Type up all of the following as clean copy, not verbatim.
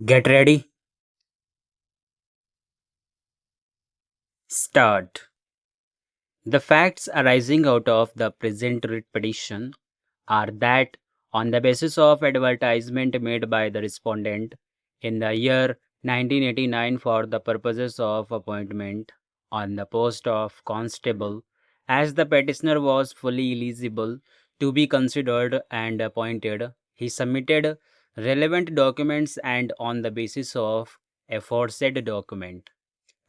Get ready, start. The facts arising out of the present writ petition are that on the basis of advertisement made by the respondent in the year 1989 for the purposes of appointment on the post of constable, as the petitioner was fully eligible to be considered and appointed, he submitted relevant documents and on the basis of aforesaid document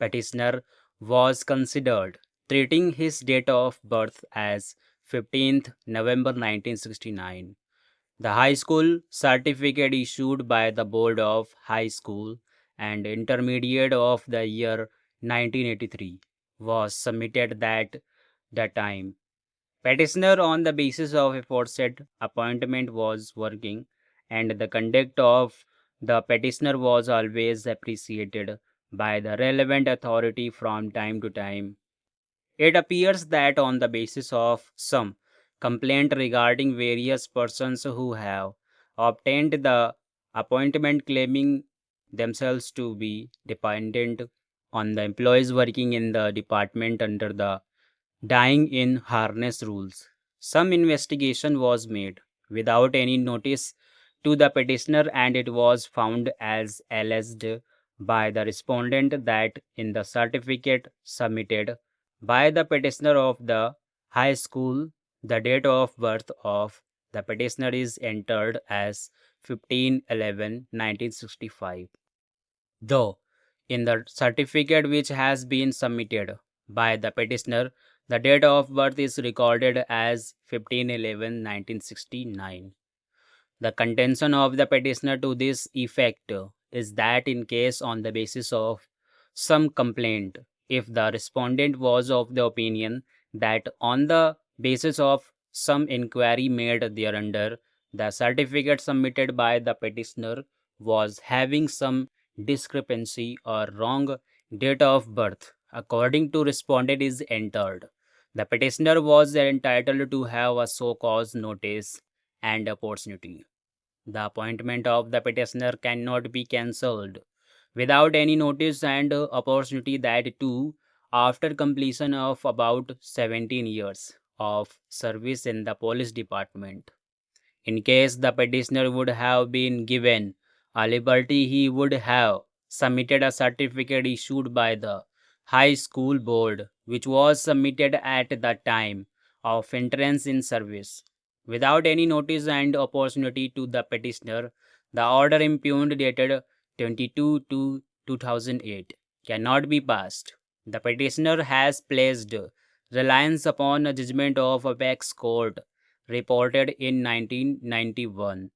petitioner was considered, treating his date of birth as 15th November 1969. The high school certificate issued by the Board of High School and Intermediate of the year 1983 was submitted that the time. Petitioner on the basis of aforesaid appointment was working and the conduct of the petitioner was always appreciated by the relevant authority from time to time. It appears that on the basis of some complaint regarding various persons who have obtained the appointment claiming themselves to be dependent on the employees working in the department under the dying in harness rules. Some investigation was made without any notice to the petitioner, and it was found as alleged by the respondent that in the certificate submitted by the petitioner of the high school, the date of birth of the petitioner is entered as 15/11/1965, though in the certificate which has been submitted by the petitioner, the date of birth is recorded as 15/11/1969. The contention of the petitioner to this effect is that in case on the basis of some complaint, if the respondent was of the opinion that on the basis of some inquiry made thereunder, the certificate submitted by the petitioner was having some discrepancy or wrong date of birth, according to respondent is entered. The petitioner was entitled to have a so-called notice and opportunity. The appointment of the petitioner cannot be cancelled without any notice and opportunity, that too after completion of about 17 years of service in the police department. In case the petitioner would have been given a liberty, he would have submitted a certificate issued by the high school board, which was submitted at the time of entrance in service. Without any notice and opportunity to the petitioner, the order impugned dated 22/2/2008 cannot be passed. The petitioner has placed reliance upon a judgment of apex court reported in 1991.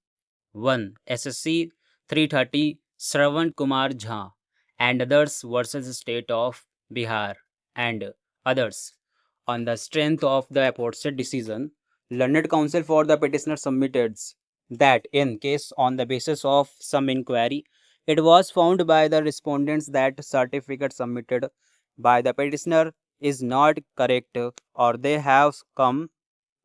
1. SSC 330 Shravan Kumar Jha and others versus State of Bihar and others. On the strength of the aforesaid decision, learned counsel for the petitioner submitted that in case on the basis of some inquiry, it was found by the respondents that certificate submitted by the petitioner is not correct, or they have come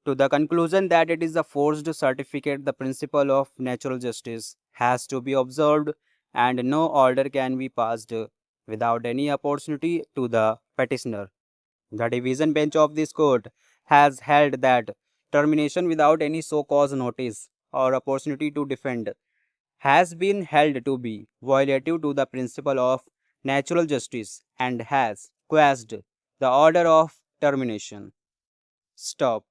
to the conclusion that it is a forged certificate, the principle of natural justice has to be observed and no order can be passed without any opportunity to the petitioner. The division bench of this court has held that termination without any so cause notice or opportunity to defend has been held to be violative to the principle of natural justice and has quashed the order of termination. Stop.